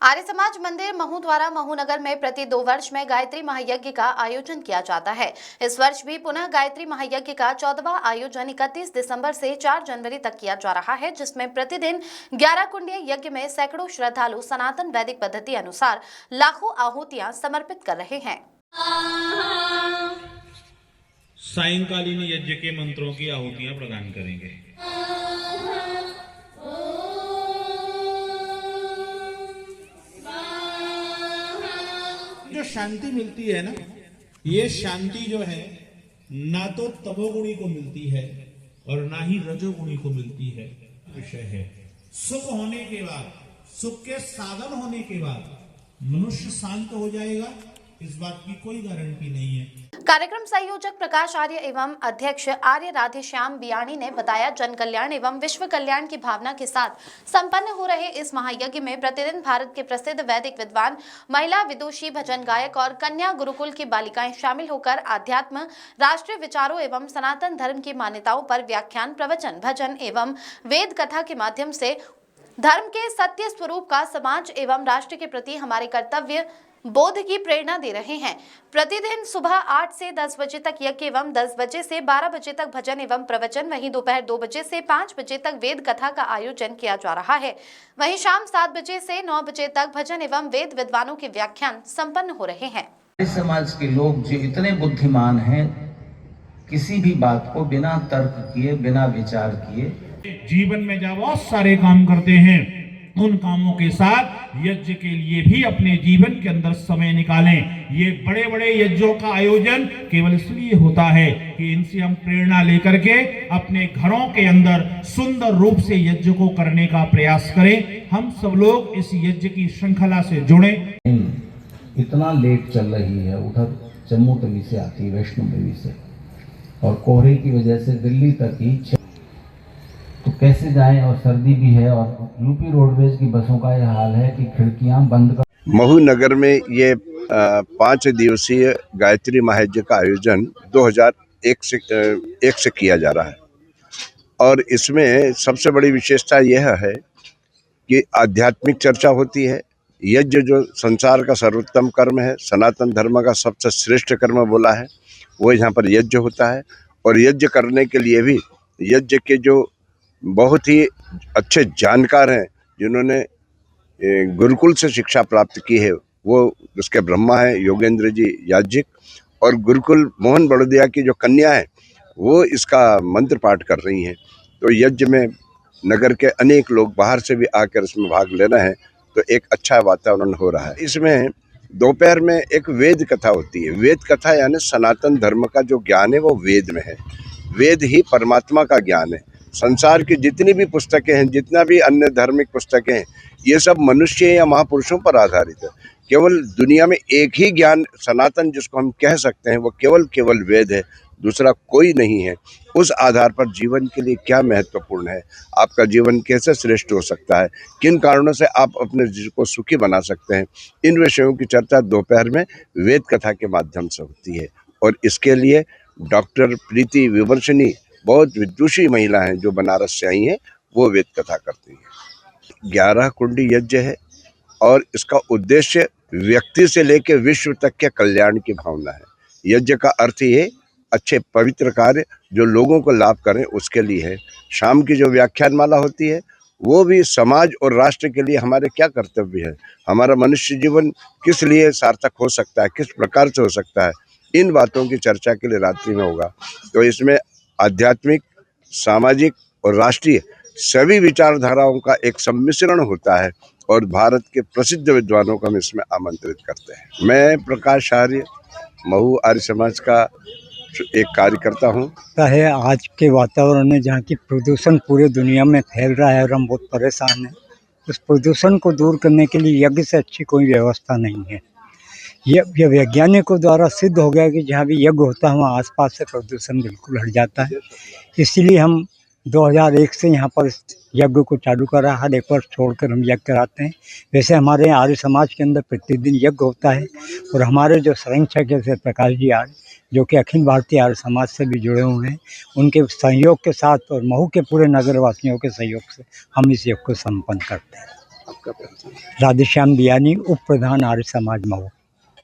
आर्य समाज मंदिर महू द्वारा महू नगर में प्रति 2 वर्ष में गायत्री महायज्ञ का आयोजन किया जाता है। इस वर्ष भी पुनः गायत्री महायज्ञ का 14वां आयोजन 31 दिसंबर से 4 जनवरी तक किया जा रहा है, जिसमें प्रतिदिन 11 कुंडीय यज्ञ में सैकड़ों श्रद्धालु सनातन वैदिक पद्धति अनुसार लाखों आहुतियां समर्पित कर रहे हैं। सायंकालीन यज्ञ के मंत्रों की आहुतियां प्रदान करेंगे। जो शांति मिलती है ना, ये शांति जो है ना तो तमोगुणी को मिलती है और ना ही रजोगुणी को मिलती है। विषय है सुख होने के बाद, सुख के साधन होने के बाद मनुष्य शांत हो जाएगा, इस बात की कोई गारंटी नहीं है। कार्यक्रम संयोजक प्रकाश आर्य एवं अध्यक्ष आर्य राधेश्याम बियाणी ने बताया, जन कल्याण एवं विश्व कल्याण की भावना के साथ संपन्न हो रहे इस महायज्ञ में प्रतिदिन भारत के प्रसिद्ध वैदिक विद्वान, महिला विदुषी, भजन गायक और कन्या गुरुकुल की बालिकाएं शामिल होकर आध्यात्म, राष्ट्रीय विचारों एवं सनातन धर्म की मान्यताओं पर व्याख्यान, प्रवचन, भजन एवं वेद कथा के माध्यम से धर्म के सत्य स्वरूप का समाज एवं राष्ट्र के प्रति हमारे कर्तव्य बोध की प्रेरणा दे रहे हैं। प्रतिदिन सुबह 8 से 10 बजे तक यज्ञ एवं 10 बजे से 12 बजे तक भजन एवं प्रवचन, वहीं दोपहर 2 बजे से 5 बजे तक वेद कथा का आयोजन किया जा रहा है। वहीं शाम 7 बजे से 9 बजे तक भजन एवं वेद विद्वानों के व्याख्यान संपन्न हो रहे हैं। समाज के लोग जो इतने बुद्धिमान हैं, किसी भी बात को बिना तर्क किए, बिना विचार किए जीवन में जब बहुत सारे काम करते हैं, उन कामों के साथ यज्ञ के लिए भी अपने जीवन के अंदर समय निकालें। ये बड़े बड़े यज्ञों का आयोजन केवल इसलिए होता है कि इनसे हम प्रेरणा लेकर के अपने घरों के अंदर सुंदर रूप से यज्ञ को करने का प्रयास करें। हम सब लोग इस यज्ञ की श्रृंखला से जुड़े। इतना लेट चल रही है, उधर जम्मू तवी से आती है, वैष्णो देवी से, और कोहरे की वजह से दिल्ली तक ही तो कैसे जाएं, और सर्दी भी है, और यूपी रोडवेज की बसों का यह हाल है कि खिड़कियां बंद कर। महू नगर में ये 5 दिवसीय गायत्री महायज्ञ का आयोजन 2001 से किया जा रहा है, और इसमें सबसे बड़ी विशेषता यह है कि आध्यात्मिक चर्चा होती है। यज्ञ जो संसार का सर्वोत्तम कर्म है, सनातन धर्म का सबसे श्रेष्ठ कर्म बोला है, वो यहाँ पर यज्ञ होता है। और यज्ञ करने के लिए भी यज्ञ के जो बहुत ही अच्छे जानकार हैं, जिन्होंने गुरुकुल से शिक्षा प्राप्त की है, वो उसके ब्रह्मा है योगेंद्र जी याज्ञिक, और गुरुकुल मोहन बड़ोदिया की जो कन्या है वो इसका मंत्र पाठ कर रही हैं। तो यज्ञ में नगर के अनेक लोग बाहर से भी आकर इसमें भाग ले रहे हैं, तो एक अच्छा वातावरण हो रहा है। इसमें दोपहर में एक वेद कथा होती है। वेद कथा यानी सनातन धर्म का जो ज्ञान है वो वेद में है। वेद ही परमात्मा का ज्ञान है। संसार की जितनी भी पुस्तकें हैं, जितना भी अन्य धार्मिक पुस्तकें हैं, ये सब मनुष्य या महापुरुषों पर आधारित है। केवल दुनिया में एक ही ज्ञान सनातन जिसको हम कह सकते हैं, वो केवल वेद है, दूसरा कोई नहीं है। उस आधार पर जीवन के लिए क्या महत्वपूर्ण है, आपका जीवन कैसे श्रेष्ठ हो सकता है, किन कारणों से आप अपने जीवन को सुखी बना सकते हैं, इन विषयों की चर्चा दोपहर में वेद कथा के माध्यम से होती है। और इसके लिए डॉक्टर प्रीति विवर्षिनी, बहुत विदुषी महिला हैं जो बनारस से आई हैं, वो वेद कथा करती हैं। 11 कुंडी यज्ञ है, और इसका उद्देश्य व्यक्ति से लेकर विश्व तक के कल्याण की भावना है। यज्ञ का अर्थ ये अच्छे पवित्र कार्य जो लोगों को लाभ करें, उसके लिए है। शाम की जो व्याख्यान माला होती है, वो भी समाज और राष्ट्र के लिए हमारे क्या कर्तव्य है, हमारा मनुष्य जीवन किस लिए सार्थक हो सकता है, किस प्रकार से हो सकता है, इन बातों की चर्चा के लिए रात्रि में होगा। तो इसमें आध्यात्मिक, सामाजिक और राष्ट्रीय सभी विचारधाराओं का एक सम्मिश्रण होता है, और भारत के प्रसिद्ध विद्वानों को हम इसमें आमंत्रित करते हैं। मैं प्रकाश आर्य, महू आर्य समाज का एक कार्यकर्ता हूँ। है आज के वातावरण में जहाँ की प्रदूषण पूरे दुनिया में फैल रहा है और हम बहुत परेशान हैं, उस प्रदूषण को दूर करने के लिए यज्ञ से अच्छी कोई व्यवस्था नहीं है। ये वैज्ञानिकों द्वारा सिद्ध हो गया कि जहाँ भी यज्ञ होता है वहाँ आसपास से प्रदूषण बिल्कुल हट जाता है। इसीलिए हम 2001 से यहाँ पर यज्ञ को चालू करा, हर एक वर्ष छोड़कर हम यज्ञ कराते हैं। वैसे हमारे यहाँ आर्य समाज के अंदर प्रतिदिन यज्ञ होता है, और हमारे जो संरक्षक जैसे प्रकाश जी आर्य, जो कि अखिल भारतीय आर्य समाज से भी जुड़े हुए हैं, उनके सहयोग के साथ और महू के पूरे नगर वासियों के सहयोग से हम इस यज्ञ को संपन्न करते हैं। आपका परिचय। राधेश्याम बियानी, उप प्रधान आर्य समाज मऊ।